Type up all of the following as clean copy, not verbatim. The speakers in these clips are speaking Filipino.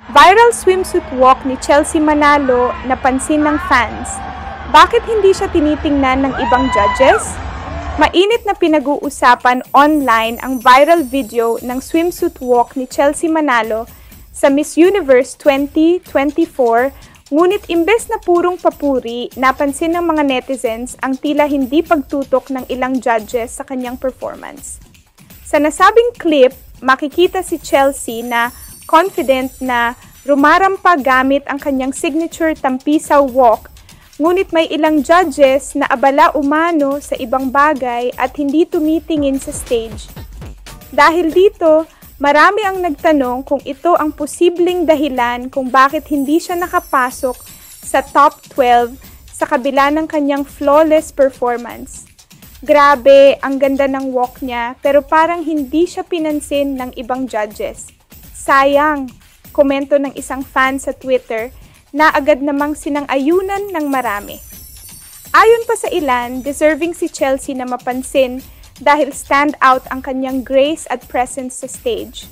Viral swimsuit walk ni Chelsea Manalo napansin ng fans. Bakit hindi siya tinitingnan ng ibang judges? Mainit na pinag-uusapan online ang viral video ng swimsuit walk ni Chelsea Manalo sa Miss Universe 2024, ngunit imbes na purong papuri, napansin ng mga netizens ang tila hindi pagtutok ng ilang judges sa kanyang performance. Sa nasabing clip, makikita si Chelsea na confident na rumarampa gamit ang kanyang signature tampisaw walk, ngunit may ilang judges na abala umano sa ibang bagay at hindi tumitingin sa stage. Dahil dito, marami ang nagtanong kung ito ang posibleng dahilan kung bakit hindi siya nakapasok sa top 12 sa kabila ng kanyang flawless performance. Grabe, ang ganda ng walk niya pero parang hindi siya pinansin ng ibang judges. Sayang, komento ng isang fan sa Twitter na agad namang sinang-ayunan ng marami. Ayon pa sa ilan, deserving si Chelsea na mapansin dahil stand out ang kanyang grace at presence sa stage.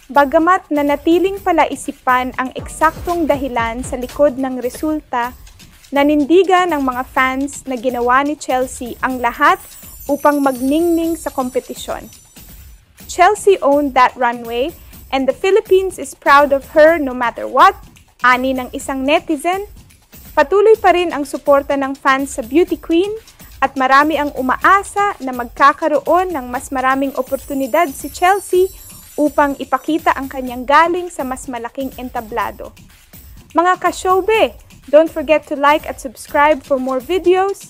Bagamat nanatiling palaisipan ang eksaktong dahilan sa likod ng resulta, nanindigan ng mga fans na ginawa ni Chelsea ang lahat upang magningning sa kompetisyon. Chelsea owned that runway, and the Philippines is proud of her no matter what, ani ng isang netizen. Patuloy pa rin ang suporta ng fans sa beauty queen at marami ang umaasa na magkakaroon ng mas maraming oportunidad si Chelsea upang ipakita ang kanyang galing sa mas malaking entablado. Mga ka-showbe, don't forget to like at subscribe for more videos.